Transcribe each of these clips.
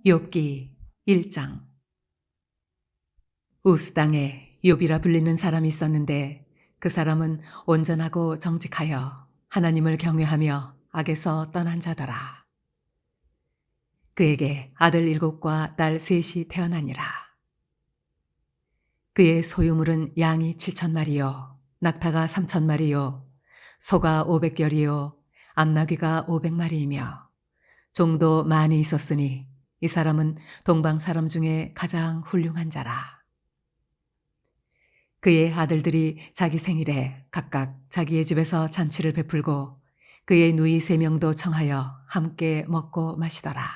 욥기 1장. 우스 땅에 욥이라 불리는 사람이 있었는데 그 사람은 온전하고 정직하여 하나님을 경외하며 악에서 떠난 자더라. 그에게 아들 7과 딸 3이 태어나니라. 그의 소유물은 양이 7,000마리요, 낙타가 3,000마리요, 소가 500결이요, 암나귀가 500마리이며 종도 많이 있었으니 이 사람은 동방 사람 중에 가장 훌륭한 자라. 그의 아들들이 자기 생일에 각각 자기의 집에서 잔치를 베풀고 그의 누이 3명도 청하여 함께 먹고 마시더라.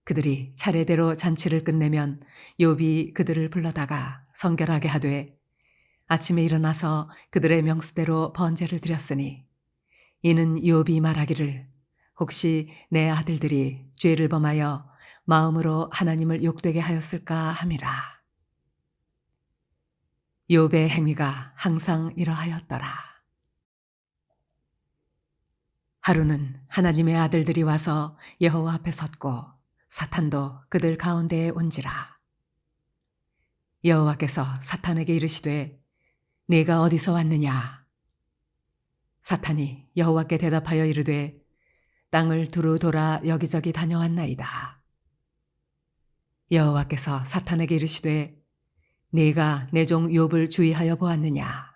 그들이 차례대로 잔치를 끝내면 욥이 그들을 불러다가 성결하게 하되 아침에 일어나서 그들의 명수대로 번제를 드렸으니 이는 욥이 말하기를 혹시 내 아들들이 죄를 범하여 마음으로 하나님을 욕되게 하였을까 함이라. 욥의 행위가 항상 이러하였더라. 하루는 하나님의 아들들이 와서 여호와 앞에 섰고 사탄도 그들 가운데에 온지라. 여호와께서 사탄에게 이르시되 네가 어디서 왔느냐? 사탄이 여호와께 대답하여 이르되 땅을 두루 돌아 여기저기 다녀왔나이다. 여호와께서 사탄에게 이르시되 네가 내 종 욥을 주의하여 보았느냐?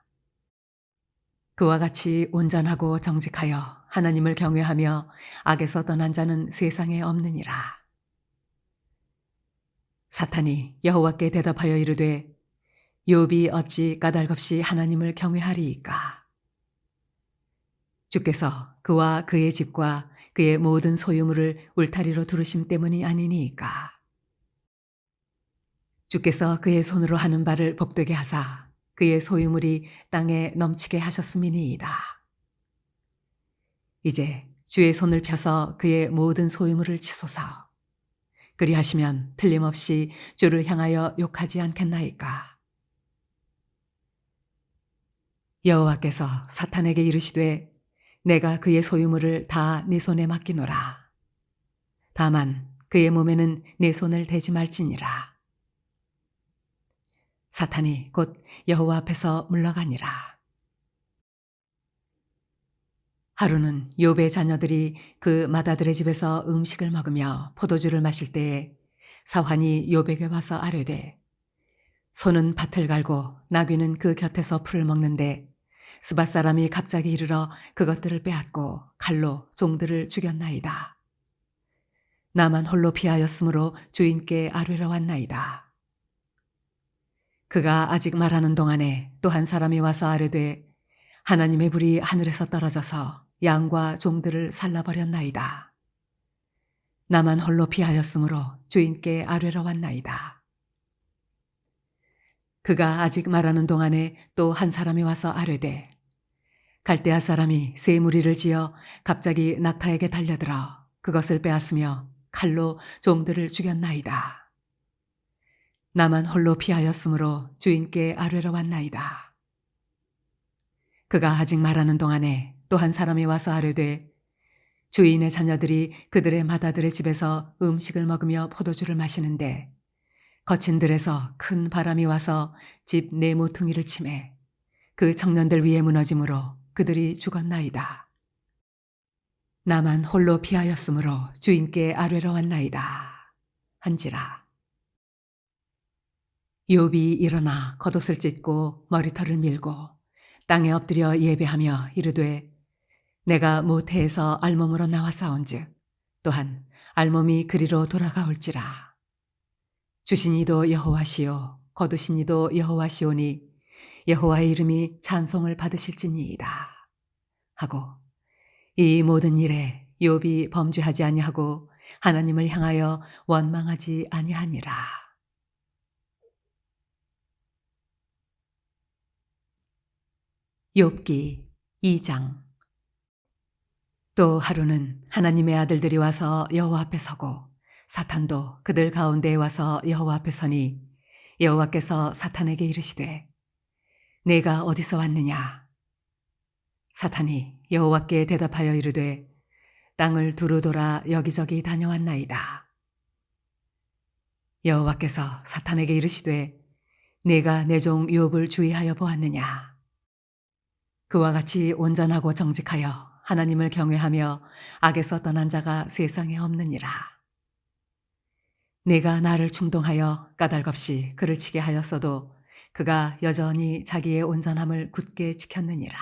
그와 같이 온전하고 정직하여 하나님을 경외하며 악에서 떠난 자는 세상에 없느니라. 사탄이 여호와께 대답하여 이르되 욥이 어찌 까닭없이 하나님을 경외하리이까? 주께서 그와 그의 집과 그의 모든 소유물을 울타리로 두르심 때문이 아니니이까? 주께서 그의 손으로 하는 바를 복되게 하사 그의 소유물이 땅에 넘치게 하셨음이니이다. 이제 주의 손을 펴서 그의 모든 소유물을 치소서. 그리하시면 틀림없이 주를 향하여 욕하지 않겠나이까? 여호와께서 사탄에게 이르시되 내가 그의 소유물을 다 네 손에 맡기노라. 다만 그의 몸에는 네 손을 대지 말지니라. 사탄이 곧 여호와 앞에서 물러가니라. 하루는 욥의 자녀들이 그 맏아들의 집에서 음식을 먹으며 포도주를 마실 때에 사환이 욥에게 와서 아뢰되 소는 밭을 갈고 나귀는 그 곁에서 풀을 먹는데 스밧 사람이 갑자기 이르러 그것들을 빼앗고 칼로 종들을 죽였나이다. 나만 홀로 피하였으므로 주인께 아뢰러 왔나이다. 그가 아직 말하는 동안에 또 한 사람이 와서 아뢰되 하나님의 불이 하늘에서 떨어져서 양과 종들을 살라버렸나이다. 나만 홀로 피하였으므로 주인께 아뢰러 왔나이다. 그가 아직 말하는 동안에 또 한 사람이 와서 아뢰되 갈대아 사람이 새 무리를 지어 갑자기 낙타에게 달려들어 그것을 빼앗으며 칼로 종들을 죽였나이다. 나만 홀로 피하였으므로 주인께 아뢰러 왔나이다. 그가 아직 말하는 동안에 또 한 사람이 와서 아뢰되 주인의 자녀들이 그들의 맏아들의 집에서 음식을 먹으며 포도주를 마시는데 거친 들에서 큰 바람이 와서 집 네 모퉁이를 치매 그 청년들 위에 무너짐으로 그들이 죽었나이다. 나만 홀로 피하였으므로 주인께 아뢰러 왔나이다. 한지라. 욥이 일어나 겉옷을 찢고 머리털을 밀고 땅에 엎드려 예배하며 이르되 내가 모태에서 알몸으로 나와 싸운즉 또한 알몸이 그리로 돌아가올지라. 주신 이도 여호와시요 거두신 이도 여호와시오니 여호와의 이름이 찬송을 받으실지니이다 하고 이 모든 일에 욥이 범죄하지 아니하고 하나님을 향하여 원망하지 아니하니라. 욥기 2장. 또 하루는 하나님의 아들들이 와서 여호와 앞에 서고 사탄도 그들 가운데에 와서 여호와 앞에 서니 여호와께서 사탄에게 이르시되 내가 어디서 왔느냐? 사탄이 여호와께 대답하여 이르되 땅을 두루 돌아 여기저기 다녀왔나이다. 여호와께서 사탄에게 이르시되 네가 내 종 욥을 주의하여 보았느냐. 그와 같이 온전하고 정직하여 하나님을 경외하며 악에서 떠난 자가 세상에 없느니라. 네가 나를 충동하여 까닭없이 그를 치게 하였어도 그가 여전히 자기의 온전함을 굳게 지켰느니라.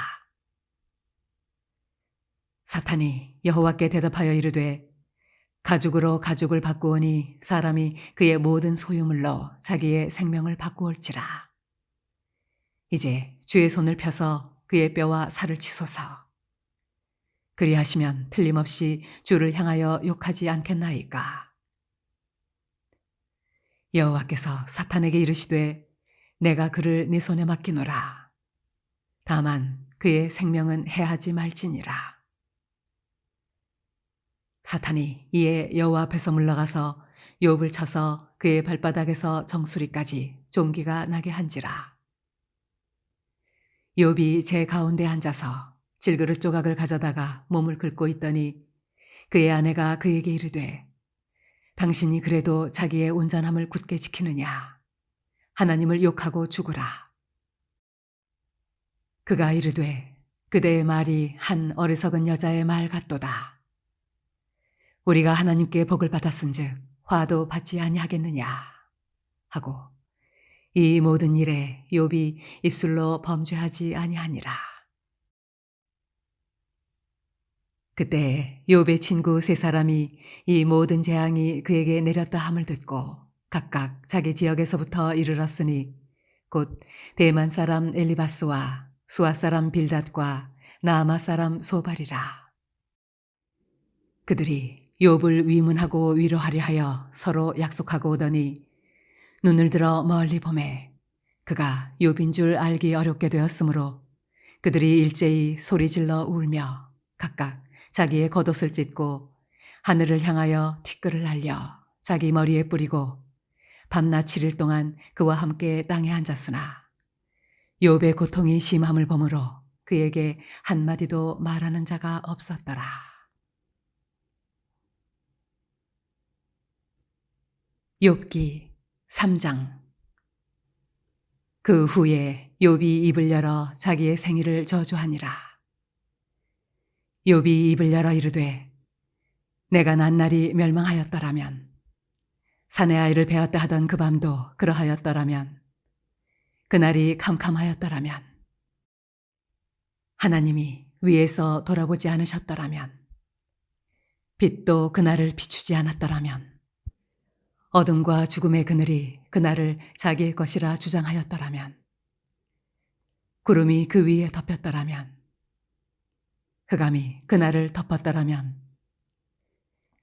사탄이 여호와께 대답하여 이르되 가죽으로 가죽을 바꾸오니 사람이 그의 모든 소유물로 자기의 생명을 바꾸올지라. 이제 주의 손을 펴서 그의 뼈와 살을 치소서. 그리하시면 틀림없이 주를 향하여 욕하지 않겠나이까. 여호와께서 사탄에게 이르시되 내가 그를 네 손에 맡기노라. 다만 그의 생명은 해하지 말지니라. 사탄이 이에 여호와 앞에서 물러가서 욥을 쳐서 그의 발바닥에서 정수리까지 종기가 나게 한지라. 욥이 제 가운데 앉아서 질그릇 조각을 가져다가 몸을 긁고 있더니 그의 아내가 그에게 이르되 당신이 그래도 자기의 온전함을 굳게 지키느냐. 하나님을 욕하고 죽으라. 그가 이르되 그대의 말이 한 어리석은 여자의 말 같도다. 우리가 하나님께 복을 받았은즉 화도 받지 아니하겠느냐 하고 이 모든 일에 욥이 입술로 범죄하지 아니하니라. 그때 욥의 친구 세 사람이 이 모든 재앙이 그에게 내렸다 함을 듣고 각각 자기 지역에서부터 이르렀으니 곧 대만 사람 엘리바스와 수아 사람 빌닷과 나아마 사람 소발이라. 그들이 욥을 위문하고 위로하려 하여 서로 약속하고 오더니 눈을 들어 멀리 보매 그가 욥인 줄 알기 어렵게 되었으므로 그들이 일제히 소리질러 울며 각각 자기의 겉옷을 찢고 하늘을 향하여 티끌을 날려 자기 머리에 뿌리고 밤낮 7일 동안 그와 함께 땅에 앉았으나 욥의 고통이 심함을 보므로 그에게 한마디도 말하는 자가 없었더라. 욥기 3장. 그 후에 욥이 입을 열어 자기의 생일을 저주하니라. 욥이 입을 열어 이르되 내가 난 날이 멸망하였더라면 사내 아이를 베었다 하던 그 밤도 그러하였더라면 그날이 캄캄하였더라면 하나님이 위에서 돌아보지 않으셨더라면 빛도 그날을 비추지 않았더라면 어둠과 죽음의 그늘이 그날을 자기의 것이라 주장하였더라면 구름이 그 위에 덮였더라면 흑암이 그날을 덮었더라면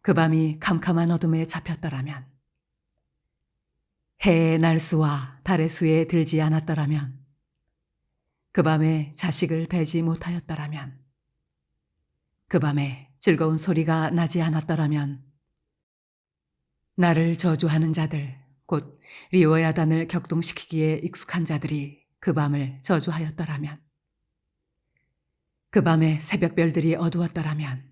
그 밤이 캄캄한 어둠에 잡혔더라면 해의 날수와 달의 수에 들지 않았더라면 그 밤에 자식을 배지 못하였더라면 그 밤에 즐거운 소리가 나지 않았더라면 나를 저주하는 자들 곧 리오야단을 격동시키기에 익숙한 자들이 그 밤을 저주하였더라면 그 밤에 새벽별들이 어두웠더라면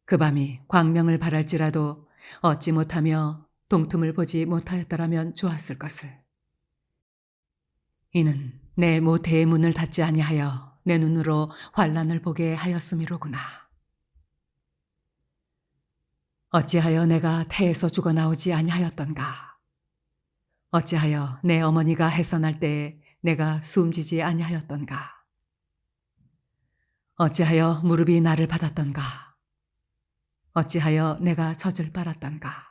그 밤이 광명을 발할지라도 얻지 못하며 동틈을 보지 못하였더라면 좋았을 것을. 이는 내 모태의 문을 닫지 아니하여 내 눈으로 환난을 보게 하였음이로구나. 어찌하여 내가 태에서 죽어나오지 아니하였던가. 어찌하여 내 어머니가 해산할 때에 내가 숨지지 아니하였던가. 어찌하여 무릎이 나를 받았던가. 어찌하여 내가 젖을 빨았던가.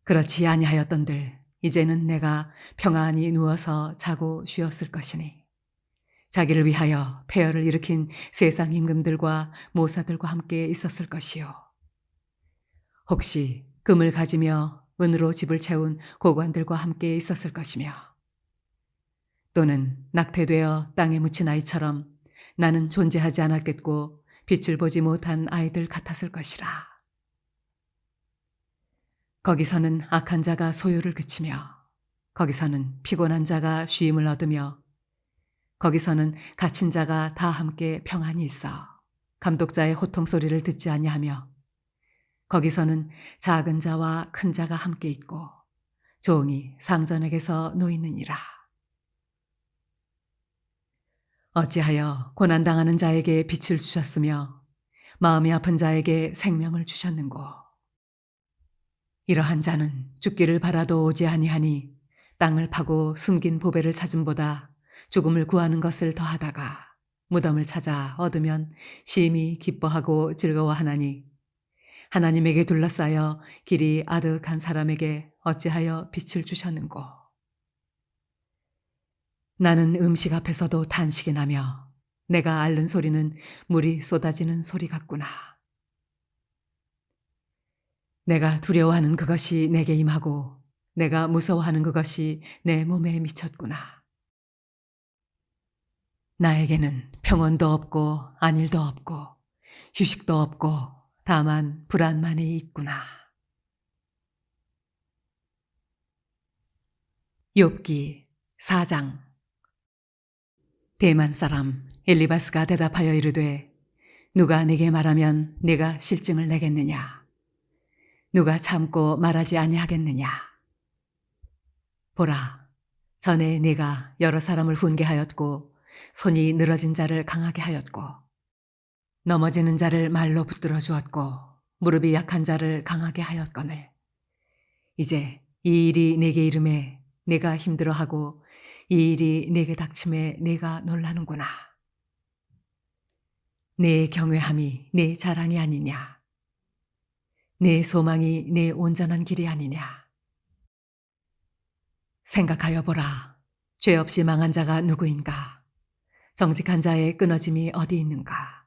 그렇지 아니하였던들 이제는 내가 평안히 누워서 자고 쉬었을 것이니 자기를 위하여 폐허를 일으킨 세상 임금들과 모사들과 함께 있었을 것이요. 혹시 금을 가지며 은으로 집을 채운 고관들과 함께 있었을 것이며 또는 낙태되어 땅에 묻힌 아이처럼 나는 존재하지 않았겠고 빛을 보지 못한 아이들 같았을 것이라. 거기서는 악한 자가 소유를 그치며 거기서는 피곤한 자가 쉼을 얻으며 거기서는 갇힌 자가 다 함께 평안히 있어 감독자의 호통 소리를 듣지 아니하며 거기서는 작은 자와 큰 자가 함께 있고 종이 상전에게서 놓이느니라. 어찌하여 고난당하는 자에게 빛을 주셨으며 마음이 아픈 자에게 생명을 주셨는고. 이러한 자는 죽기를 바라도 오지 아니하니 땅을 파고 숨긴 보배를 찾음보다 죽음을 구하는 것을 더하다가 무덤을 찾아 얻으면 심히 기뻐하고 즐거워하나니 하나님에게 둘러싸여 길이 아득한 사람에게 어찌하여 빛을 주셨는고. 나는 음식 앞에서도 탄식이 나며 내가 앓는 소리는 물이 쏟아지는 소리 같구나. 내가 두려워하는 그것이 내게 임하고 내가 무서워하는 그것이 내 몸에 미쳤구나. 나에게는 평온도 없고 안일도 없고 휴식도 없고 다만 불안만이 있구나. 욥기 4장. 대만 사람 엘리바스가 대답하여 이르되 누가 네게 말하면 네가 실증을 내겠느냐? 누가 참고 말하지 아니하겠느냐? 보라, 전에 네가 여러 사람을 훈계하였고 손이 늘어진 자를 강하게 하였고 넘어지는 자를 말로 붙들어 주었고 무릎이 약한 자를 강하게 하였거늘 이제 이 일이 네게 이름에 네가 힘들어하고 이 일이 네게 닥침에 네가 놀라는구나. 내 경외함이 내 자랑이 아니냐? 내 소망이 내 온전한 길이 아니냐? 생각하여 보라. 죄 없이 망한 자가 누구인가? 정직한 자의 끊어짐이 어디 있는가?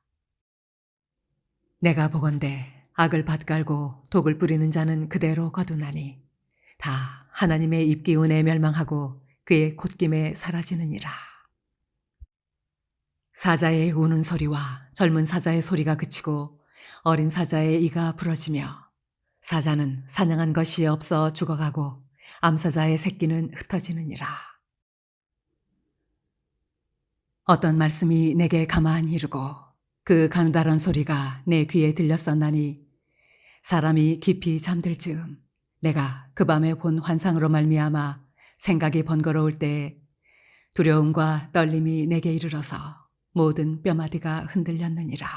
내가 보건대 악을 밭갈고 독을 뿌리는 자는 그대로 거두나니 다 하나님의 입기운에 멸망하고 그의 콧김에 사라지느니라. 사자의 우는 소리와 젊은 사자의 소리가 그치고 어린 사자의 이가 부러지며 사자는 사냥한 것이 없어 죽어가고 암사자의 새끼는 흩어지느니라. 어떤 말씀이 내게 가만히 이르고 그 가느다란 소리가 내 귀에 들렸었나니 사람이 깊이 잠들 즈음 내가 그 밤에 본 환상으로 말미암아 생각이 번거로울 때에 두려움과 떨림이 내게 이르러서 모든 뼈마디가 흔들렸느니라.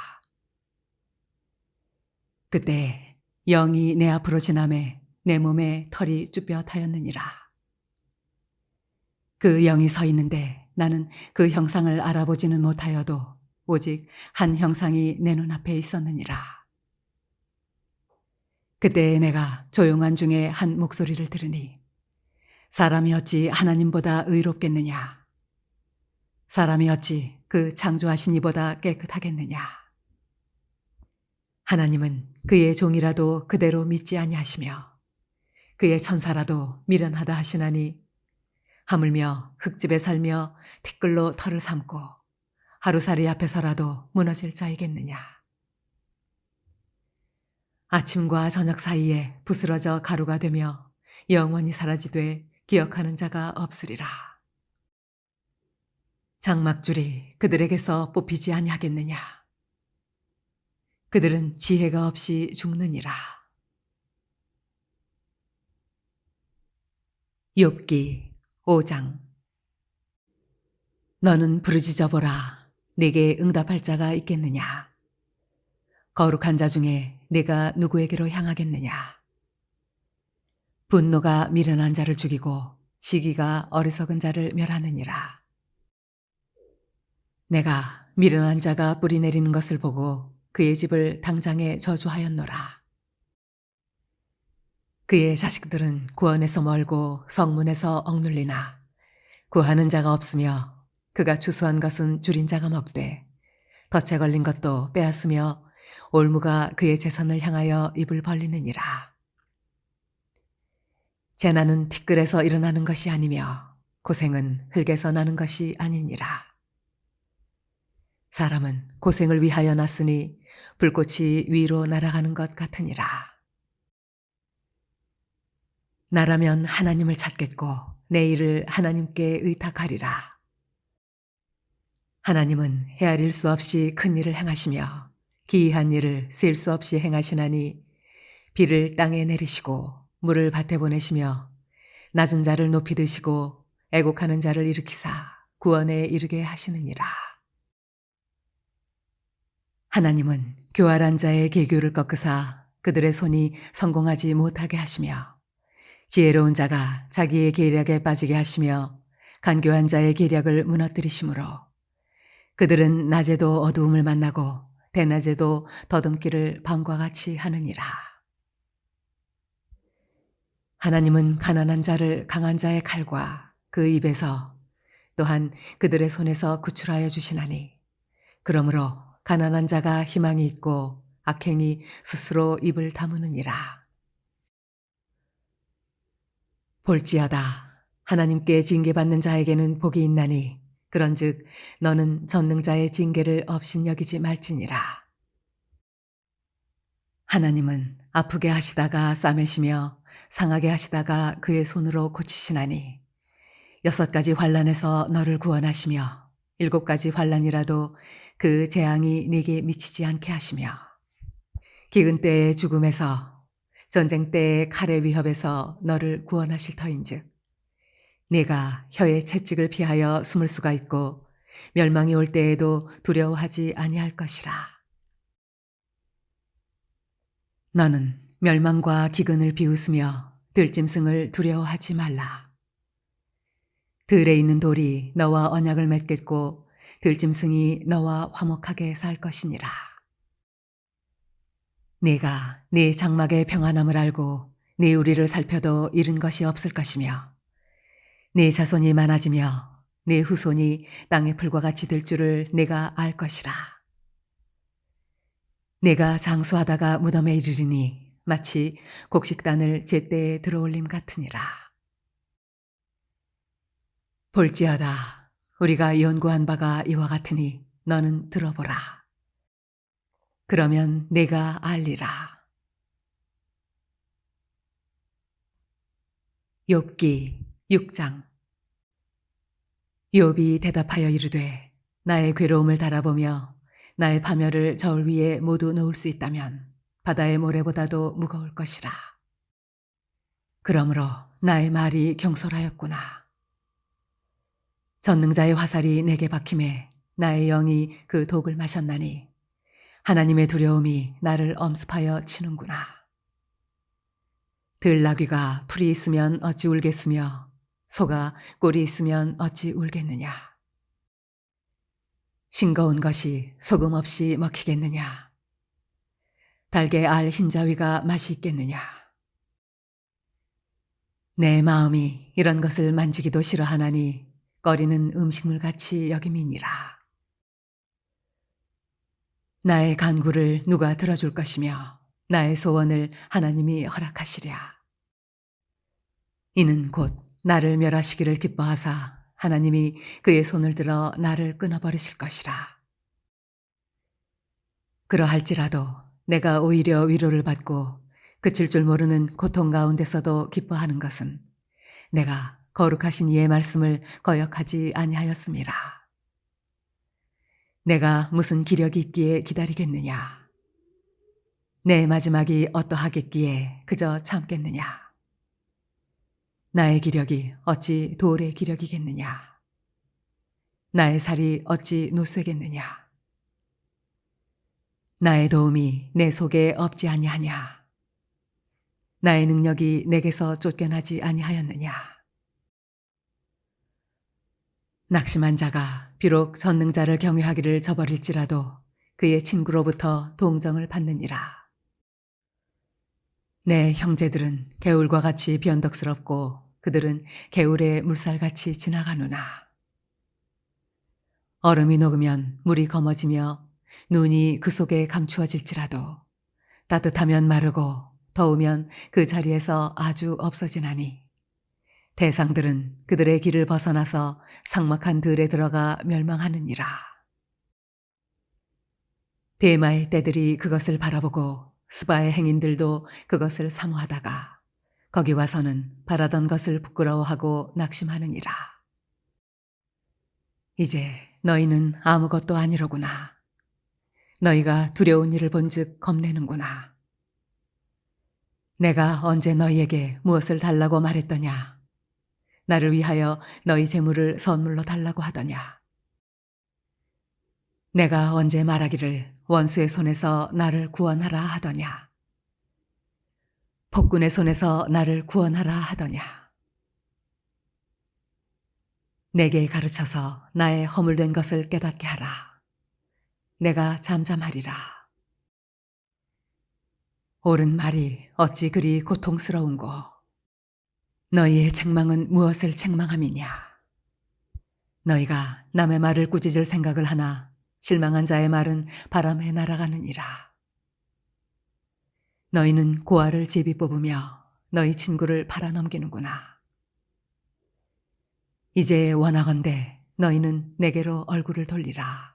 그때 영이 내 앞으로 지나매 내 몸에 털이 쭈뼛하였느니라. 그 영이 서 있는데 나는 그 형상을 알아보지는 못하여도 오직 한 형상이 내 눈앞에 있었느니라. 그때 내가 조용한 중에 한 목소리를 들으니 사람이 어찌 하나님보다 의롭겠느냐? 사람이 어찌 그 창조하신 이보다 깨끗하겠느냐? 하나님은 그의 종이라도 그대로 믿지 아니하시며 그의 천사라도 미련하다 하시나니 하물며 흙집에 살며 티끌로 털을 삼고 하루살이 앞에서라도 무너질 자이겠느냐? 아침과 저녁 사이에 부스러져 가루가 되며 영원히 사라지되 기억하는 자가 없으리라. 장막줄이 그들에게서 뽑히지 아니하겠느냐? 그들은 지혜가 없이 죽느니라. 욥기 5장. 너는 부르짖어 보라. 내게 응답할 자가 있겠느냐? 거룩한 자 중에 내가 누구에게로 향하겠느냐? 분노가 미련한 자를 죽이고 시기가 어리석은 자를 멸하느니라. 내가 미련한 자가 뿌리 내리는 것을 보고 그의 집을 당장에 저주하였노라. 그의 자식들은 구원에서 멀고 성문에서 억눌리나 구하는 자가 없으며 그가 추수한 것은 줄인 자가 먹되 덫에 걸린 것도 빼앗으며 올무가 그의 재산을 향하여 입을 벌리느니라. 재난은 티끌에서 일어나는 것이 아니며 고생은 흙에서 나는 것이 아니니라. 사람은 고생을 위하여 났으니 불꽃이 위로 날아가는 것 같으니라. 나라면 하나님을 찾겠고 내 일을 하나님께 의탁하리라. 하나님은 헤아릴 수 없이 큰 일을 행하시며 기이한 일을 셀 수 없이 행하시나니 비를 땅에 내리시고 물을 밭에 보내시며 낮은 자를 높이 드시고 애곡하는 자를 일으키사 구원에 이르게 하시느니라. 하나님은 교활한 자의 계교를 꺾으사 그들의 손이 성공하지 못하게 하시며 지혜로운 자가 자기의 계략에 빠지게 하시며 간교한 자의 계략을 무너뜨리시므로 그들은 낮에도 어두움을 만나고 대낮에도 더듬기를 밤과 같이 하느니라. 하나님은 가난한 자를 강한 자의 칼과 그 입에서 또한 그들의 손에서 구출하여 주시나니 그러므로 가난한 자가 희망이 있고 악행이 스스로 입을 다무느니라. 볼지어다 하나님께 징계받는 자에게는 복이 있나니 그런즉 너는 전능자의 징계를 업신여기지 말지니라. 하나님은 아프게 하시다가 싸매시며 상하게 하시다가 그의 손으로 고치시나니 6가지 환난에서 너를 구원하시며 7가지 환난이라도 그 재앙이 네게 미치지 않게 하시며 기근 때의 죽음에서 전쟁 때의 칼의 위협에서 너를 구원하실 터인즉 네가 혀의 채찍을 피하여 숨을 수가 있고 멸망이 올 때에도 두려워하지 아니할 것이라. 너는 멸망과 기근을 비웃으며 들짐승을 두려워하지 말라. 들에 있는 돌이 너와 언약을 맺겠고 들짐승이 너와 화목하게 살 것이니라. 네가 네 장막의 평안함을 알고 네 우리를 살펴도 잃은 것이 없을 것이며 네 자손이 많아지며 네 후손이 땅의 풀과 같이 될 줄을 네가 알 것이라. 네가 장수하다가 무덤에 이르리니 마치 곡식단을 제때에 들어올림 같으니라. 볼지어다 우리가 연구한 바가 이와 같으니 너는 들어보라. 그러면 네가 알리라. 욥기 6장. 욥이 대답하여 이르되 나의 괴로움을 달아보며 나의 파멸을 저울 위에 모두 놓을 수 있다면 바다의 모래보다도 무거울 것이라. 그러므로 나의 말이 경솔하였구나. 전능자의 화살이 내게 박힘에 나의 영이 그 독을 마셨나니 하나님의 두려움이 나를 엄습하여 치는구나. 들나귀가 풀이 있으면 어찌 울겠으며 소가 꼴이 있으면 어찌 울겠느냐. 싱거운 것이 소금 없이 먹히겠느냐. 달게 알 흰자위가 맛이 있겠느냐. 내 마음이 이런 것을 만지기도 싫어하나니 꺼리는 음식물같이 여김이니라. 나의 간구를 누가 들어줄 것이며 나의 소원을 하나님이 허락하시랴. 이는 곧 나를 멸하시기를 기뻐하사 하나님이 그의 손을 들어 나를 끊어버리실 것이라. 그러할지라도 내가 오히려 위로를 받고 그칠 줄 모르는 고통 가운데서도 기뻐하는 것은 내가 거룩하신 이의 말씀을 거역하지 아니하였음이라. 내가 무슨 기력이 있기에 기다리겠느냐. 내 마지막이 어떠하겠기에 그저 참겠느냐. 나의 기력이 어찌 돌의 기력이겠느냐. 나의 살이 어찌 노쇠겠느냐. 나의 도움이 내 속에 없지 아니하냐. 나의 능력이 내게서 쫓겨나지 아니하였느냐. 낙심한 자가 비록 전능자를 경외하기를 저버릴지라도 그의 친구로부터 동정을 받느니라. 내 형제들은 개울과 같이 변덕스럽고 그들은 개울의 물살같이 지나가누나. 얼음이 녹으면 물이 검어지며 눈이 그 속에 감추어질지라도 따뜻하면 마르고 더우면 그 자리에서 아주 없어지나니 대상들은 그들의 길을 벗어나서 삭막한 들에 들어가 멸망하느니라. 대마의 떼들이 그것을 바라보고 스바의 행인들도 그것을 사모하다가 거기 와서는 바라던 것을 부끄러워하고 낙심하느니라. 이제 너희는 아무것도 아니로구나. 너희가 두려운 일을 본즉 겁내는구나. 내가 언제 너희에게 무엇을 달라고 말했더냐? 나를 위하여 너희 재물을 선물로 달라고 하더냐? 내가 언제 말하기를 원수의 손에서 나를 구원하라 하더냐? 폭군의 손에서 나를 구원하라 하더냐? 내게 가르쳐서 나의 허물된 것을 깨닫게 하라. 내가 잠잠하리라. 옳은 말이 어찌 그리 고통스러운고. 너희의 책망은 무엇을 책망함이냐? 너희가 남의 말을 꾸짖을 생각을 하나 실망한 자의 말은 바람에 날아가느니라. 너희는 고아를 제비 뽑으며 너희 친구를 팔아넘기는구나. 이제 원하건대 너희는 내게로 얼굴을 돌리라.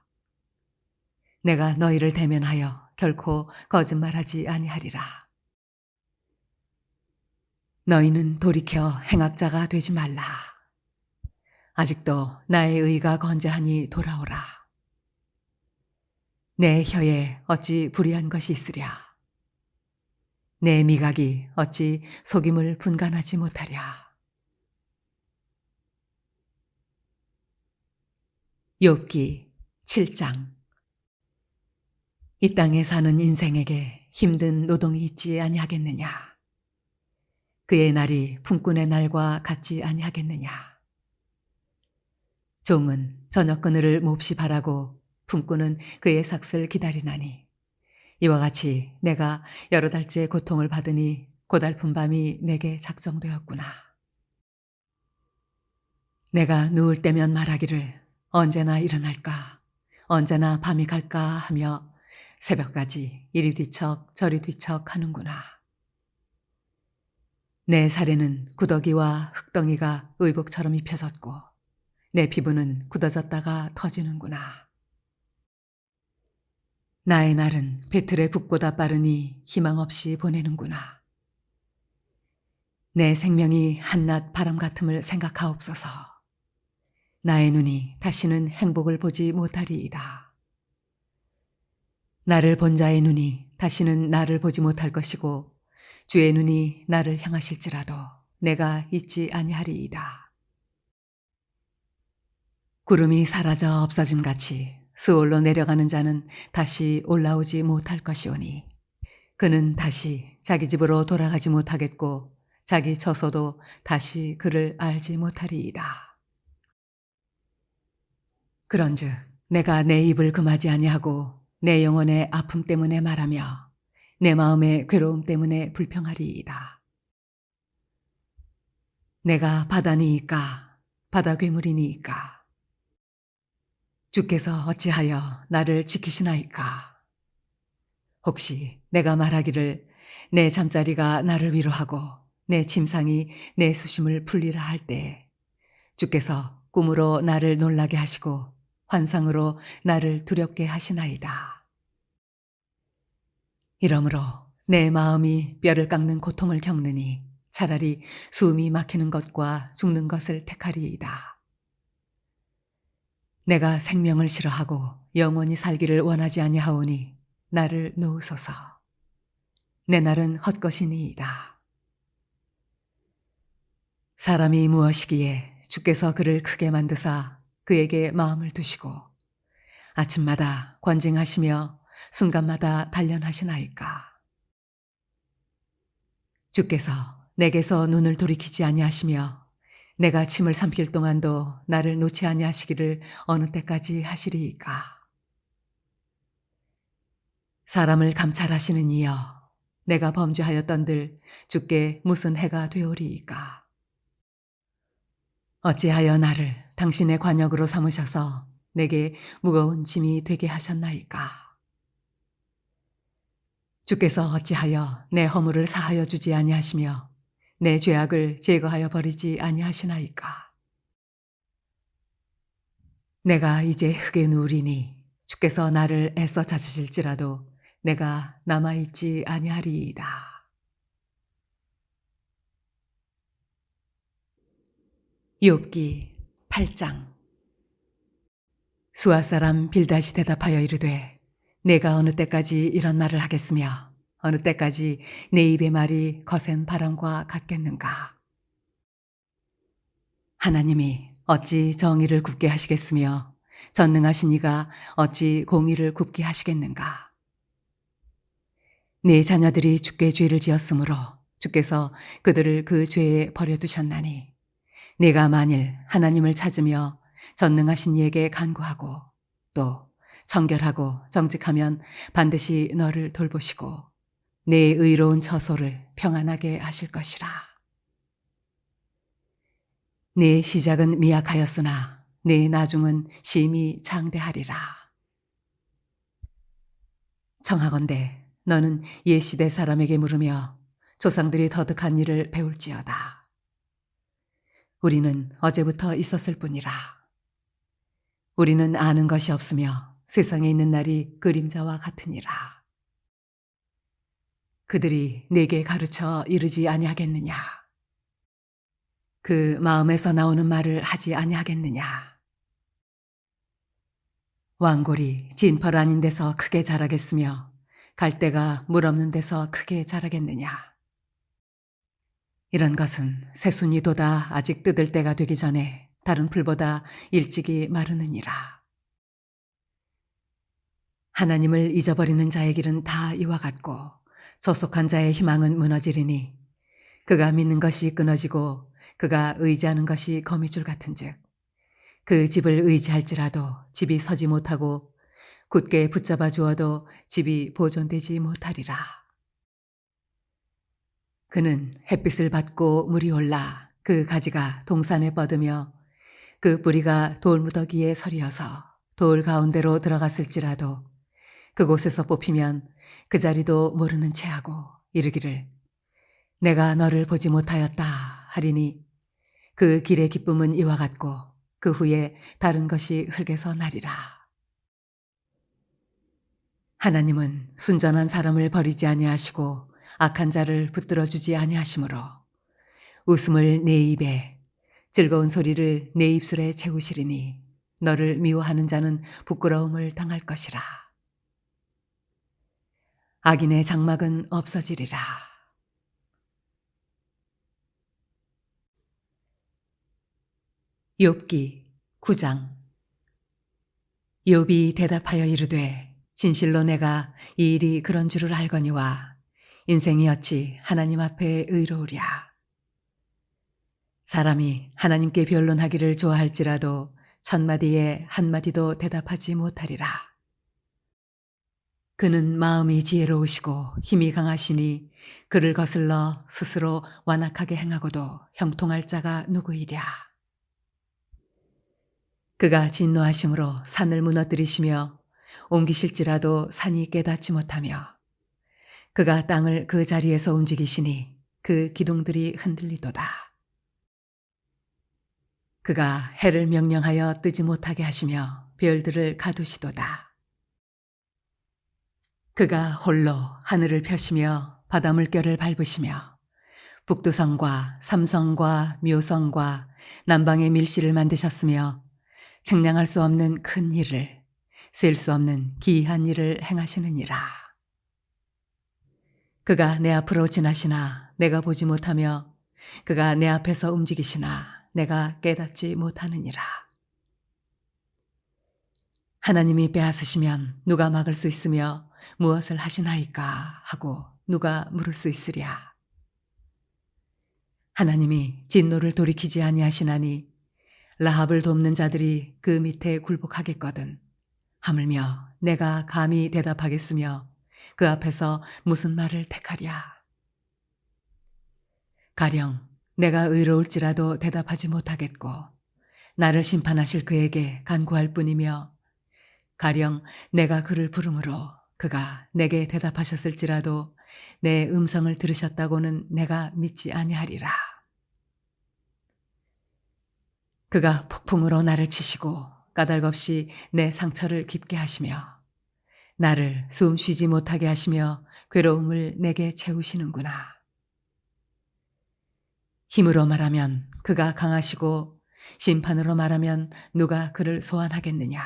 내가 너희를 대면하여 결코 거짓말하지 아니하리라. 너희는 돌이켜 행악자가 되지 말라. 아직도 나의 의가 건재하니 돌아오라. 내 혀에 어찌 불의한 것이 있으랴. 내 미각이 어찌 속임을 분간하지 못하랴. 욥기 7장. 이 땅에 사는 인생에게 힘든 노동이 있지 아니하겠느냐. 그의 날이 품꾼의 날과 같지 아니하겠느냐. 종은 저녁 그늘을 몹시 바라고 품꾼은 그의 삭슬 기다리나니 이와 같이 내가 여러 달째 고통을 받으니 고달픈 밤이 내게 작정되었구나. 내가 누울 때면 말하기를 언제나 일어날까, 언제나 밤이 갈까 하며 새벽까지 이리 뒤척 저리 뒤척 하는구나. 내 살에는 구더기와 흙덩이가 의복처럼 입혀졌고 내 피부는 굳어졌다가 터지는구나. 나의 날은 배틀의 북보다 빠르니 희망 없이 보내는구나. 내 생명이 한낮 바람 같음을 생각하옵소서. 나의 눈이 다시는 행복을 보지 못하리이다. 나를 본 자의 눈이 다시는 나를 보지 못할 것이고 주의 눈이 나를 향하실지라도 내가 잊지 아니하리이다. 구름이 사라져 없어짐같이 스올로 내려가는 자는 다시 올라오지 못할 것이오니 그는 다시 자기 집으로 돌아가지 못하겠고 자기 처소도 다시 그를 알지 못하리이다. 그런즉 내가 내 입을 금하지 아니하고 내 영혼의 아픔 때문에 말하며 내 마음의 괴로움 때문에 불평하리이다. 내가 바다니이까 바다 괴물이니이까 주께서 어찌하여 나를 지키시나이까. 혹시 내가 말하기를 내 잠자리가 나를 위로하고 내 침상이 내 수심을 풀리라 할 때 주께서 꿈으로 나를 놀라게 하시고 환상으로 나를 두렵게 하시나이다. 이러므로 내 마음이 뼈를 깎는 고통을 겪느니 차라리 숨이 막히는 것과 죽는 것을 택하리이다. 내가 생명을 싫어하고 영원히 살기를 원하지 아니하오니 나를 놓으소서. 내 날은 헛것이니이다. 사람이 무엇이기에 주께서 그를 크게 만드사 그에게 마음을 두시고 아침마다 권징하시며 순간마다 단련하시나이까. 주께서 내게서 눈을 돌이키지 아니하시며 내가 침을 삼킬 동안도 나를 놓지 아니하시기를 어느 때까지 하시리이까. 사람을 감찰하시는 이여 내가 범죄하였던들 주께 무슨 해가 되오리이까. 어찌하여 나를 당신의 관역으로 삼으셔서 내게 무거운 짐이 되게 하셨나이까. 주께서 어찌하여 내 허물을 사하여 주지 아니하시며 내 죄악을 제거하여 버리지 아니하시나이까. 내가 이제 흙에 누우리니 주께서 나를 애써 찾으실지라도 내가 남아있지 아니하리이다. 욥기 8장. 수아 사람 빌닷이 대답하여 이르되 내가 어느 때까지 이런 말을 하겠으며 어느 때까지 내 입의 말이 거센 바람과 같겠는가. 하나님이 어찌 정의를 굽게 하시겠으며 전능하신 이가 어찌 공의를 굽게 하시겠는가. 내 자녀들이 주께 죄를 지었으므로 주께서 그들을 그 죄에 버려두셨나니 내가 만일 하나님을 찾으며 전능하신 이에게 간구하고 또 청결하고 정직하면 반드시 너를 돌보시고 내 의로운 처소를 평안하게 하실 것이라. 내 시작은 미약하였으나 내 나중은 심히 장대하리라. 청하건대 너는 옛 시대 사람에게 물으며 조상들이 터득한 일을 배울지어다. 우리는 어제부터 있었을 뿐이라. 우리는 아는 것이 없으며 세상에 있는 날이 그림자와 같으니라. 그들이 내게 가르쳐 이르지 아니하겠느냐. 그 마음에서 나오는 말을 하지 아니하겠느냐. 왕골이 진펄 아닌 데서 크게 자라겠으며 갈대가 물 없는 데서 크게 자라겠느냐. 이런 것은 새순이 돋아 아직 뜯을 때가 되기 전에 다른 풀보다 일찍이 마르느니라. 하나님을 잊어버리는 자의 길은 다 이와 같고 조속한 자의 희망은 무너지리니 그가 믿는 것이 끊어지고 그가 의지하는 것이 거미줄 같은즉 그 집을 의지할지라도 집이 서지 못하고 굳게 붙잡아 주어도 집이 보존되지 못하리라. 그는 햇빛을 받고 물이 올라 그 가지가 동산에 뻗으며 그 뿌리가 돌무더기에 서리어서 돌 가운데로 들어갔을지라도 그곳에서 뽑히면 그 자리도 모르는 채하고 이르기를 내가 너를 보지 못하였다 하리니 그 길의 기쁨은 이와 같고 그 후에 다른 것이 흙에서 나리라. 하나님은 순전한 사람을 버리지 아니하시고 악한 자를 붙들어 주지 아니하시므로 웃음을 내 입에 즐거운 소리를 내 입술에 채우시리니 너를 미워하는 자는 부끄러움을 당할 것이라. 악인의 장막은 없어지리라. 욥기 9장. 욥이 대답하여 이르되 진실로 내가 이 일이 그런 줄을 알거니와 인생이 어찌 하나님 앞에 의로우랴. 사람이 하나님께 변론하기를 좋아할지라도 천마디에 한마디도 대답하지 못하리라. 그는 마음이 지혜로우시고 힘이 강하시니 그를 거슬러 스스로 완악하게 행하고도 형통할 자가 누구이랴. 그가 진노하심으로 산을 무너뜨리시며 옮기실지라도 산이 깨닫지 못하며 그가 땅을 그 자리에서 움직이시니 그 기둥들이 흔들리도다. 그가 해를 명령하여 뜨지 못하게 하시며 별들을 가두시도다. 그가 홀로 하늘을 펴시며 바다 물결을 밟으시며 북두성과 삼성과 묘성과 남방의 밀실을 만드셨으며 측량할 수 없는 큰 일을 셀 수 없는 기이한 일을 행하시느니라. 그가 내 앞으로 지나시나 내가 보지 못하며 그가 내 앞에서 움직이시나 내가 깨닫지 못하느니라. 하나님이 빼앗으시면 누가 막을 수 있으며 무엇을 하시나이까 하고 누가 물을 수 있으랴. 하나님이 진노를 돌이키지 아니하시나니 라합을 돕는 자들이 그 밑에 굴복하겠거든. 하물며 내가 감히 대답하겠으며 그 앞에서 무슨 말을 택하랴. 가령 내가 의로울지라도 대답하지 못하겠고 나를 심판하실 그에게 간구할 뿐이며 가령 내가 그를 부르므로 그가 내게 대답하셨을지라도 내 음성을 들으셨다고는 내가 믿지 아니하리라. 그가 폭풍으로 나를 치시고 까닭없이 내 상처를 깊게 하시며 나를 숨 쉬지 못하게 하시며 괴로움을 내게 채우시는구나. 힘으로 말하면 그가 강하시고 심판으로 말하면 누가 그를 소환하겠느냐.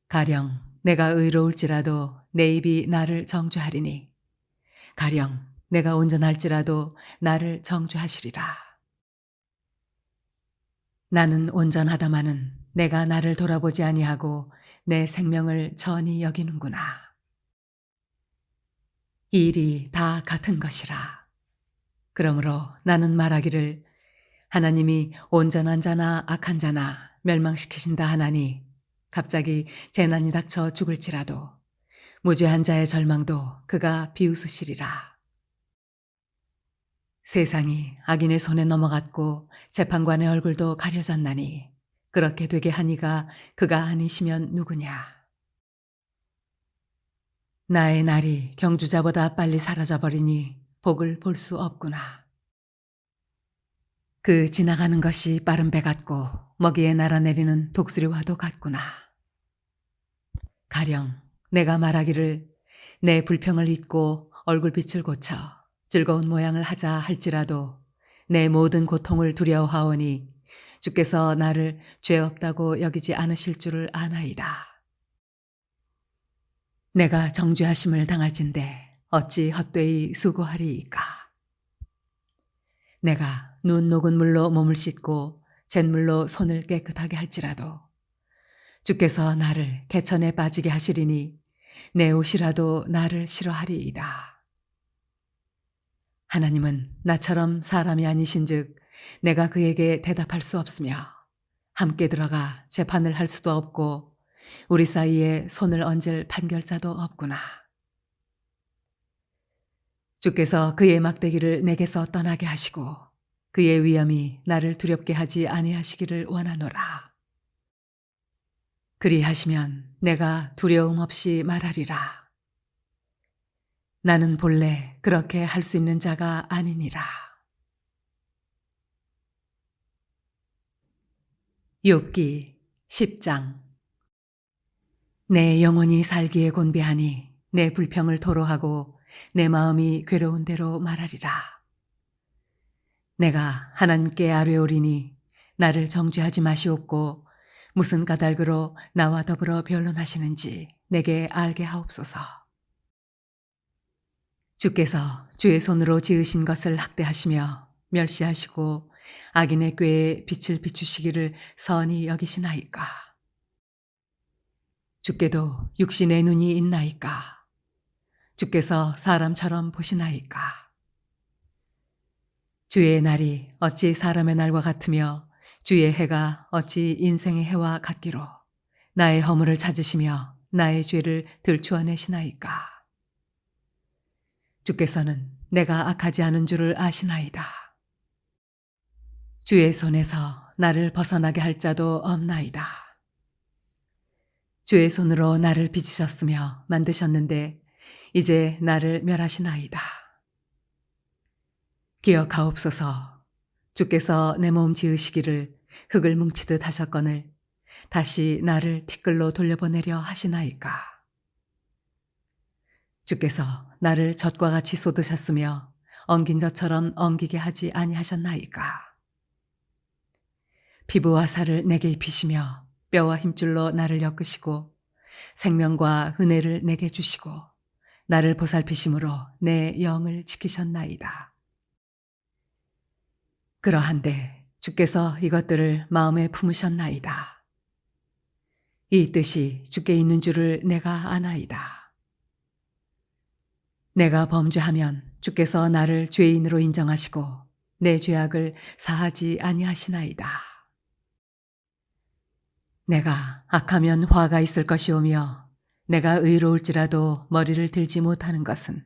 가령 내가 의로울지라도 내 입이 나를 정죄하리니 가령 내가 온전할지라도 나를 정죄하시리라. 나는 온전하다마는 내가 나를 돌아보지 아니하고 내 생명을 전히 여기는구나. 이 일이 다 같은 것이라. 그러므로 나는 말하기를 하나님이 온전한 자나 악한 자나 멸망시키신다 하나니 갑자기 재난이 닥쳐 죽을지라도 무죄한 자의 절망도 그가 비웃으시리라. 세상이 악인의 손에 넘어갔고 재판관의 얼굴도 가려졌나니 그렇게 되게 하니가 그가 아니시면 누구냐. 나의 날이 경주자보다 빨리 사라져버리니 복을 볼 수 없구나. 그 지나가는 것이 빠른 배 같고 먹이에 날아내리는 독수리와도 같구나. 가령 내가 말하기를 내 불평을 잊고 얼굴빛을 고쳐 즐거운 모양을 하자 할지라도 내 모든 고통을 두려워하오니 주께서 나를 죄 없다고 여기지 않으실 줄을 아나이다. 내가 정죄하심을 당할진대 어찌 헛되이 수고하리이까. 내가 눈 녹은 물로 몸을 씻고 잿물로 손을 깨끗하게 할지라도 주께서 나를 개천에 빠지게 하시리니 내 옷이라도 나를 싫어하리이다. 하나님은 나처럼 사람이 아니신즉 내가 그에게 대답할 수 없으며 함께 들어가 재판을 할 수도 없고 우리 사이에 손을 얹을 판결자도 없구나. 주께서 그의 막대기를 내게서 떠나게 하시고 그의 위엄이 나를 두렵게 하지 아니하시기를 원하노라. 그리하시면 내가 두려움 없이 말하리라. 나는 본래 그렇게 할 수 있는 자가 아니니라. 욥기 10장. 내 영혼이 살기에 곤비하니 내 불평을 토로하고 내 마음이 괴로운 대로 말하리라. 내가 하나님께 아뢰오리니 나를 정죄하지 마시옵고 무슨 까닭으로 나와 더불어 변론하시는지 내게 알게 하옵소서. 주께서 주의 손으로 지으신 것을 학대하시며 멸시하시고 악인의 꾀에 빛을 비추시기를 선히 여기시나이까. 주께도 육신의 눈이 있나이까. 주께서 사람처럼 보시나이까. 주의 날이 어찌 사람의 날과 같으며 주의 해가 어찌 인생의 해와 같기로 나의 허물을 찾으시며 나의 죄를 들추어내시나이까. 주께서는 내가 악하지 않은 줄을 아시나이다. 주의 손에서 나를 벗어나게 할 자도 없나이다. 주의 손으로 나를 빚으셨으며 만드셨는데 이제 나를 멸하시나이다. 기억하옵소서. 주께서 내 몸 지으시기를 흙을 뭉치듯 하셨거늘 다시 나를 티끌로 돌려보내려 하시나이까. 주께서 나를 젖과 같이 쏟으셨으며 엉긴 젖처럼 엉기게 하지 아니하셨나이까. 피부와 살을 내게 입히시며 뼈와 힘줄로 나를 엮으시고 생명과 은혜를 내게 주시고 나를 보살피심으로 내 영을 지키셨나이다. 그러한데 주께서 이것들을 마음에 품으셨나이다. 이 뜻이 주께 있는 줄을 내가 아나이다. 내가 범죄하면 주께서 나를 죄인으로 인정하시고 내 죄악을 사하지 아니하시나이다. 내가 악하면 화가 있을 것이오며 내가 의로울지라도 머리를 들지 못하는 것은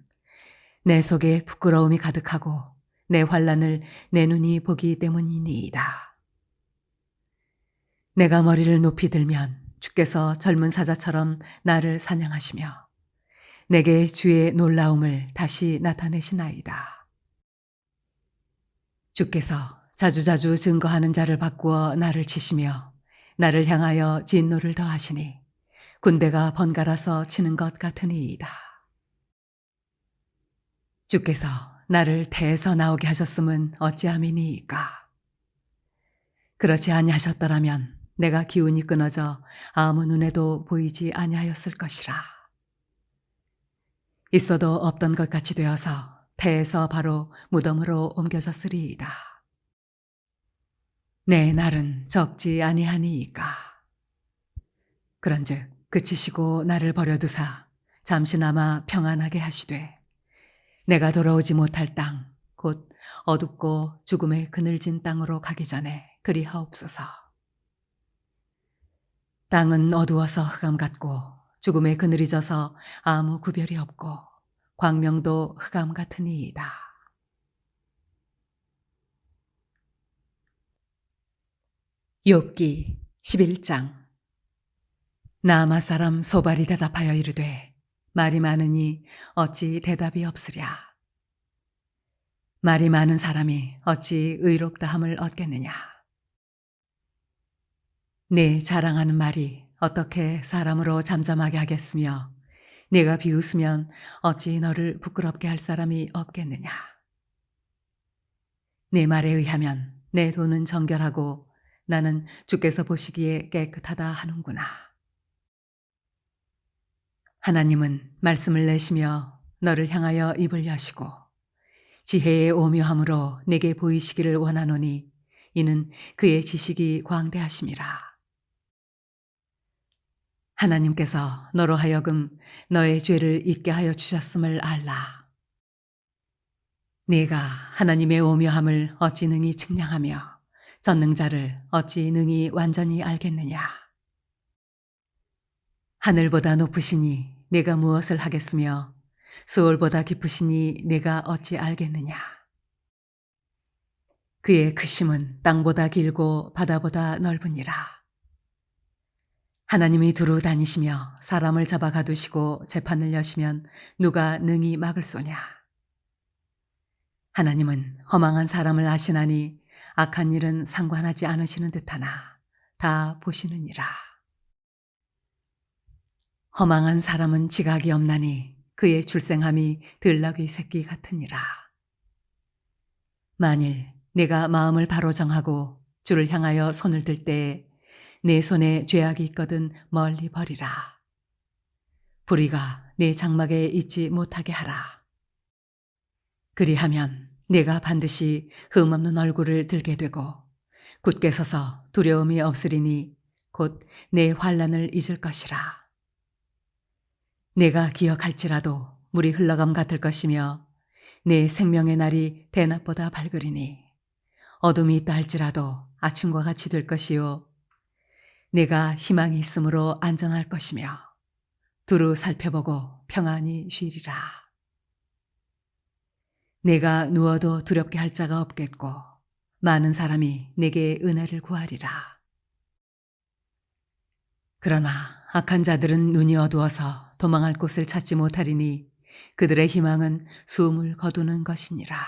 내 속에 부끄러움이 가득하고 내 환난을 내 눈이 보기 때문이니이다. 내가 머리를 높이 들면 주께서 젊은 사자처럼 나를 사냥하시며 내게 주의 놀라움을 다시 나타내시나이다. 주께서 자주자주 증거하는 자를 바꾸어 나를 치시며 나를 향하여 진노를 더하시니 군대가 번갈아서 치는 것 같으니이다. 주께서 나를 태에서 나오게 하셨음은 어찌함이니이까. 그렇지 아니하셨더라면 내가 기운이 끊어져 아무 눈에도 보이지 아니하였을 것이라. 있어도 없던 것 같이 되어서 태에서 바로 무덤으로 옮겨졌으리이다. 내 날은 적지 아니하니이까. 그런즉 그치시고 나를 버려두사 잠시나마 평안하게 하시되 내가 돌아오지 못할 땅, 곧 어둡고 죽음의 그늘진 땅으로 가기 전에 그리하옵소서. 땅은 어두워서 흑암 같고 죽음의 그늘이 져서 아무 구별이 없고 광명도 흑암 같으니이다. 욥기 11장. 나아마 사람 소발이 대답하여 이르되 말이 많으니 어찌 대답이 없으랴. 말이 많은 사람이 어찌 의롭다함을 얻겠느냐. 네 자랑하는 말이 어떻게 사람으로 잠잠하게 하겠으며 네가 비웃으면 어찌 너를 부끄럽게 할 사람이 없겠느냐. 네 말에 의하면 내 돈은 정결하고 나는 주께서 보시기에 깨끗하다 하는구나. 하나님은 말씀을 내시며 너를 향하여 입을 여시고 지혜의 오묘함으로 내게 보이시기를 원하노니 이는 그의 지식이 광대하심이라. 하나님께서 너로 하여금 너의 죄를 잊게 하여 주셨음을 알라. 네가 하나님의 오묘함을 어찌 능히 측량하며 전능자를 어찌 능히 완전히 알겠느냐. 하늘보다 높으시니 내가 무엇을 하겠으며 수월보다 깊으시니 내가 어찌 알겠느냐. 그의 크심은 땅보다 길고 바다보다 넓으니라. 하나님이 두루 다니시며 사람을 잡아 가두시고 재판을 여시면 누가 능히 막을 소냐. 하나님은 허망한 사람을 아시나니 악한 일은 상관하지 않으시는 듯하나 다 보시느니라. 허망한 사람은 지각이 없나니 그의 출생함이 들나귀 새끼 같으니라. 만일 내가 마음을 바로 정하고 주를 향하여 손을 들 때에 내 손에 죄악이 있거든 멀리 버리라. 불의가 내 장막에 있지 못하게 하라. 그리하면 내가 반드시 흠없는 얼굴을 들게 되고 굳게 서서 두려움이 없으리니 곧 내 환난을 잊을 것이라. 내가 기억할지라도 물이 흘러감 같을 것이며 내 생명의 날이 대낮보다 밝으리니 어둠이 있다 할지라도 아침과 같이 될 것이요 내가 희망이 있으므로 안전할 것이며 두루 살펴보고 평안히 쉬리라. 내가 누워도 두렵게 할 자가 없겠고 많은 사람이 내게 은혜를 구하리라. 그러나 악한 자들은 눈이 어두워서 도망할 곳을 찾지 못하리니 그들의 희망은 숨을 거두는 것이니라.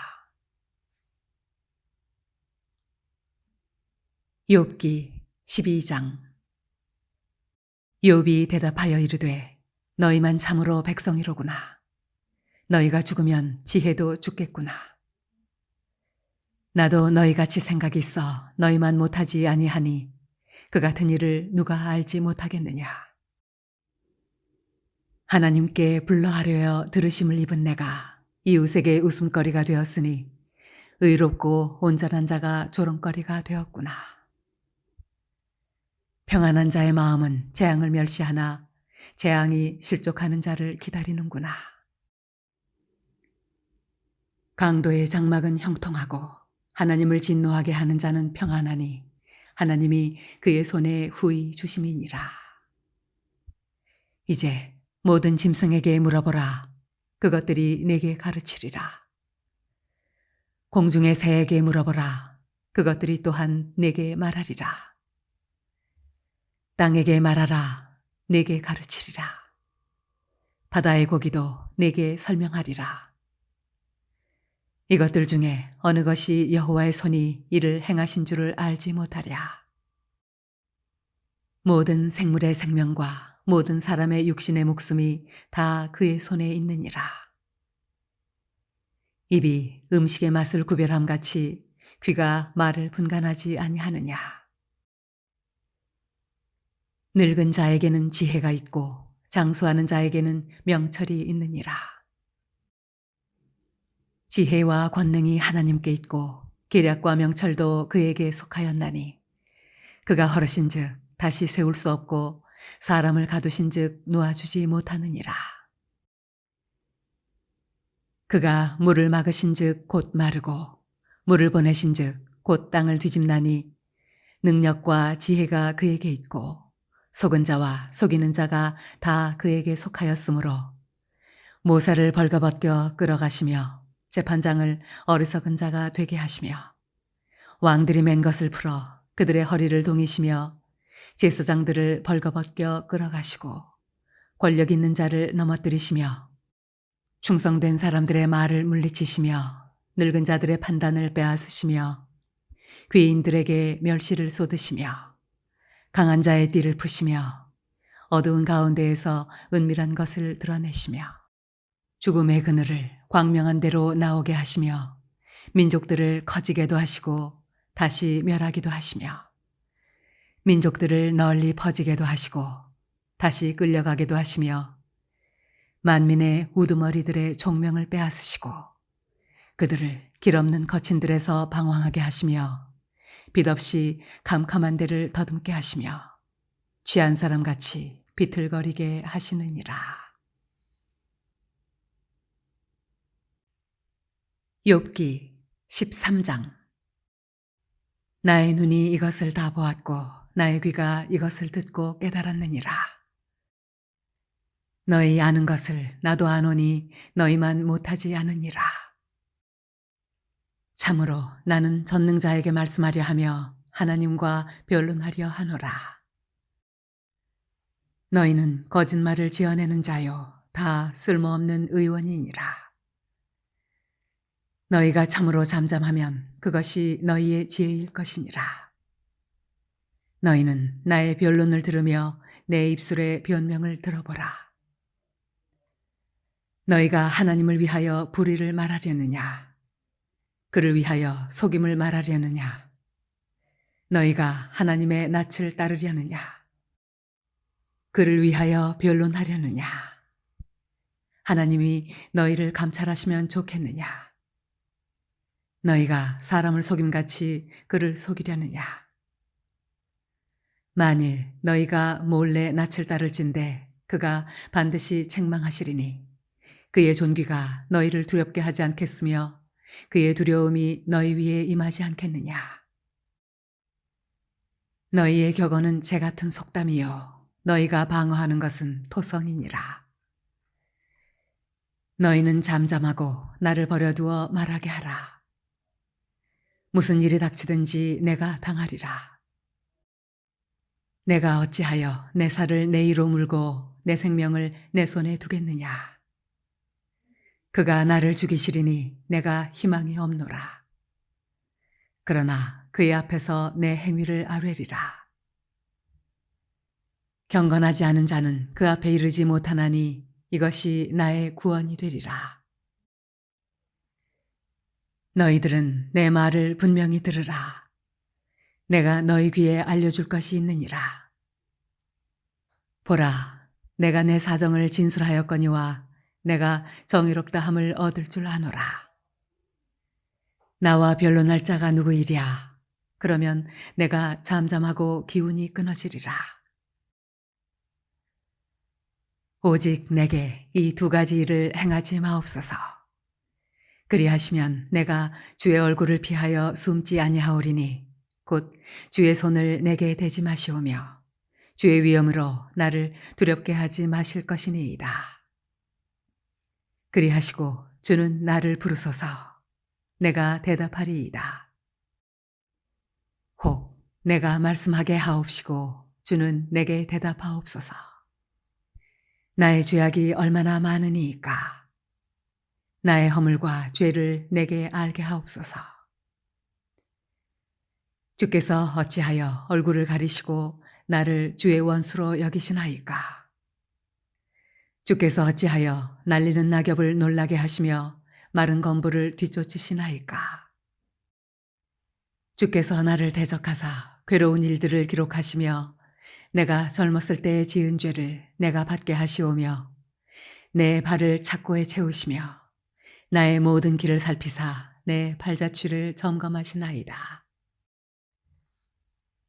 욥기 12장. 욥이 대답하여 이르되 너희만 참으로 백성이로구나. 너희가 죽으면 지혜도 죽겠구나. 나도 너희같이 생각이 있어 너희만 못하지 아니하니 그 같은 일을 누가 알지 못하겠느냐. 하나님께 불러하려여 들으심을 입은 내가 이웃에게 웃음거리가 되었으니 의롭고 온전한 자가 조롱거리가 되었구나. 평안한 자의 마음은 재앙을 멸시하나 재앙이 실족하는 자를 기다리는구나. 강도의 장막은 형통하고 하나님을 진노하게 하는 자는 평안하니 하나님이 그의 손에 후히 주심이니라. 이제 모든 짐승에게 물어보라. 그것들이 내게 가르치리라. 공중의 새에게 물어보라. 그것들이 또한 내게 말하리라. 땅에게 말하라. 내게 가르치리라. 바다의 고기도 내게 설명하리라. 이것들 중에 어느 것이 여호와의 손이 이를 행하신 줄을 알지 못하랴. 모든 생물의 생명과 모든 사람의 육신의 목숨이 다 그의 손에 있느니라. 입이 음식의 맛을 구별함 같이 귀가 말을 분간하지 아니하느냐. 늙은 자에게는 지혜가 있고 장수하는 자에게는 명철이 있느니라. 지혜와 권능이 하나님께 있고 계략과 명철도 그에게 속하였나니 그가 허르신즉 다시 세울 수 없고 사람을 가두신즉 놓아주지 못하느니라. 그가 물을 막으신즉 곧 마르고 물을 보내신즉 곧 땅을 뒤집나니 능력과 지혜가 그에게 있고 속은 자와 속이는 자가 다 그에게 속하였으므로 모사를 벌거벗겨 끌어가시며 재판장을 어리석은 자가 되게 하시며 왕들이 맨 것을 풀어 그들의 허리를 동이시며 제사장들을 벌거벗겨 끌어가시고 권력 있는 자를 넘어뜨리시며 충성된 사람들의 말을 물리치시며 늙은 자들의 판단을 빼앗으시며 귀인들에게 멸시를 쏟으시며 강한 자의 띠를 푸시며 어두운 가운데에서 은밀한 것을 드러내시며 죽음의 그늘을 광명한 대로 나오게 하시며 민족들을 커지게도 하시고 다시 멸하기도 하시며 민족들을 널리 퍼지게도 하시고 다시 끌려가게도 하시며 만민의 우두머리들의 종명을 빼앗으시고 그들을 길없는 거친들에서 방황하게 하시며 빛 없이 캄캄한 데를 더듬게 하시며 취한 사람같이 비틀거리게 하시느니라. 욥기 13장. 나의 눈이 이것을 다 보았고 나의 귀가 이것을 듣고 깨달았느니라. 너희 아는 것을 나도 아노니 너희만 못하지 않으니라. 참으로 나는 전능자에게 말씀하려 하며 하나님과 변론하려 하노라. 너희는 거짓말을 지어내는 자요 다 쓸모없는 의원이니라. 너희가 참으로 잠잠하면 그것이 너희의 지혜일 것이니라. 너희는 나의 변론을 들으며 내 입술의 변명을 들어보라. 너희가 하나님을 위하여 불의를 말하려느냐? 그를 위하여 속임을 말하려느냐? 너희가 하나님의 낯을 따르려느냐? 그를 위하여 변론하려느냐? 하나님이 너희를 감찰하시면 좋겠느냐? 너희가 사람을 속임같이 그를 속이려느냐? 만일 너희가 몰래 낯을 따를진대 그가 반드시 책망하시리니 그의 존귀가 너희를 두렵게 하지 않겠으며 그의 두려움이 너희 위에 임하지 않겠느냐? 너희의 격언은 재 같은 속담이요 너희가 방어하는 것은 토성이니라. 너희는 잠잠하고 나를 버려두어 말하게 하라. 무슨 일이 닥치든지 내가 당하리라. 내가 어찌하여 내 살을 내 이로 물고 내 생명을 내 손에 두겠느냐. 그가 나를 죽이시리니 내가 희망이 없노라. 그러나 그의 앞에서 내 행위를 아뢰리라. 경건하지 않은 자는 그 앞에 이르지 못하나니 이것이 나의 구원이 되리라. 너희들은 내 말을 분명히 들으라. 내가 너희 귀에 알려줄 것이 있느니라. 보라, 내가 내 사정을 진술하였거니와 내가 정의롭다 함을 얻을 줄 아노라. 나와 변론할 자가 누구이랴? 그러면 내가 잠잠하고 기운이 끊어지리라. 오직 내게 이 두 가지 일을 행하지 마옵소서. 그리하시면 내가 주의 얼굴을 피하여 숨지 아니하오리니 곧 주의 손을 내게 대지 마시오며 주의 위엄으로 나를 두렵게 하지 마실 것이니이다. 그리하시고 주는 나를 부르소서. 내가 대답하리이다. 혹 내가 말씀하게 하옵시고 주는 내게 대답하옵소서. 나의 죄악이 얼마나 많으니이까. 나의 허물과 죄를 내게 알게 하옵소서. 주께서 어찌하여 얼굴을 가리시고 나를 주의 원수로 여기시나이까. 주께서 어찌하여 날리는 낙엽을 놀라게 하시며 마른 건부를 뒤쫓으시나이까. 주께서 나를 대적하사 괴로운 일들을 기록하시며 내가 젊었을 때 지은 죄를 내가 받게 하시오며 내 발을 착고에 채우시며 나의 모든 길을 살피사 내 발자취를 점검하시나이다.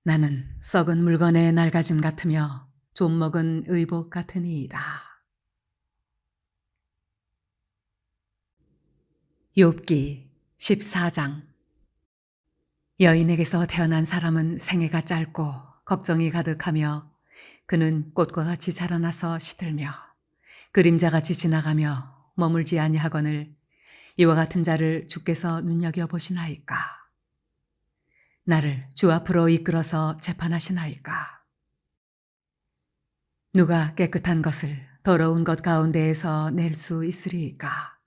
나는 썩은 물건의 낡아짐 같으며 좀 먹은 의복 같으니이다. 욥기 14장. 여인에게서 태어난 사람은 생애가 짧고 걱정이 가득하며 그는 꽃과 같이 자라나서 시들며 그림자같이 지나가며 머물지 아니하거늘 이와 같은 자를 주께서 눈여겨보시나이까. 나를 주 앞으로 이끌어서 재판하시나이까. 누가 깨끗한 것을 더러운 것 가운데에서 낼 수 있으리이까.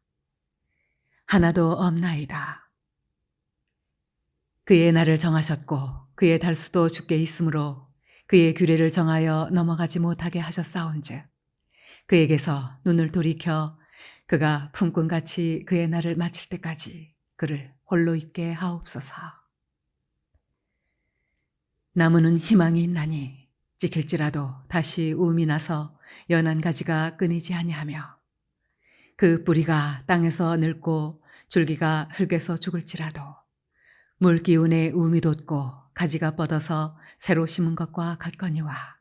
하나도 없나이다. 그의 날을 정하셨고 그의 달수도 주께 있으므로 그의 규례를 정하여 넘어가지 못하게 하셨사온즉 그에게서 눈을 돌이켜 그가 품꾼같이 그의 날을 마칠 때까지 그를 홀로 있게 하옵소서. 나무는 희망이 있나니 찍힐지라도 다시 우음이 나서 연한 가지가 끊이지 아니하며 그 뿌리가 땅에서 늙고 줄기가 흙에서 죽을지라도 물 기운에 우음이 돋고 가지가 뻗어서 새로 심은 것과 같거니와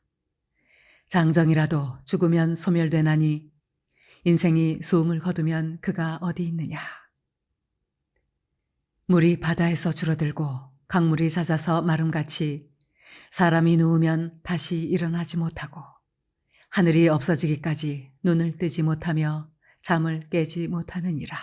장정이라도 죽으면 소멸되나니 인생이 수음을 거두면 그가 어디 있느냐. 물이 바다에서 줄어들고 강물이 잦아서 마름같이 사람이 누우면 다시 일어나지 못하고 하늘이 없어지기까지 눈을 뜨지 못하며 잠을 깨지 못하느니라.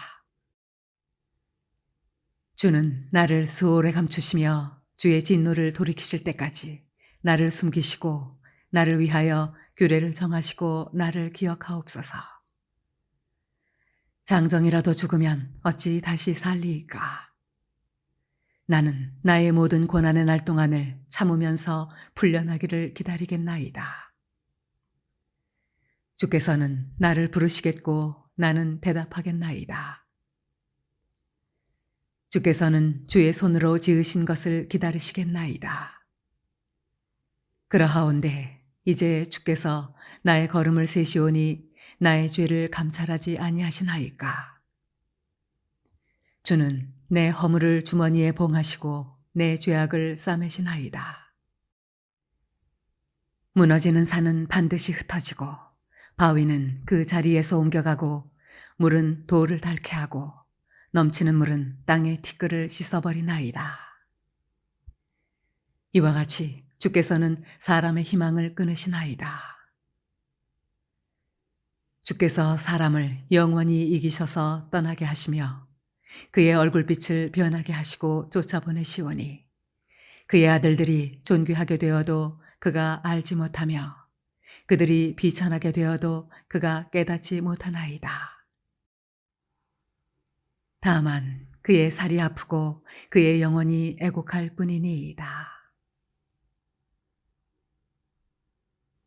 주는 나를 수월에 감추시며 주의 진노를 돌이키실 때까지 나를 숨기시고 나를 위하여 규례를 정하시고 나를 기억하옵소서. 장정이라도 죽으면 어찌 다시 살리이까. 나는 나의 모든 고난의 날 동안을 참으면서 풀려나기를 기다리겠나이다. 주께서는 나를 부르시겠고 나는 대답하겠나이다. 주께서는 주의 손으로 지으신 것을 기다리시겠나이다. 그러하온데 이제 주께서 나의 걸음을 세시오니 나의 죄를 감찰하지 아니하시나이까. 주는 내 허물을 주머니에 봉하시고 내 죄악을 싸매시나이다. 무너지는 산은 반드시 흩어지고 바위는 그 자리에서 옮겨가고 물은 돌을 닳게 하고 넘치는 물은 땅의 티끌을 씻어버리나이다. 이와 같이 주께서는 사람의 희망을 끊으시나이다. 주께서 사람을 영원히 이기셔서 떠나게 하시며 그의 얼굴빛을 변하게 하시고 쫓아보내시오니 그의 아들들이 존귀하게 되어도 그가 알지 못하며 그들이 비천하게 되어도 그가 깨닫지 못하나이다. 다만 그의 살이 아프고 그의 영혼이 애곡할 뿐이니이다.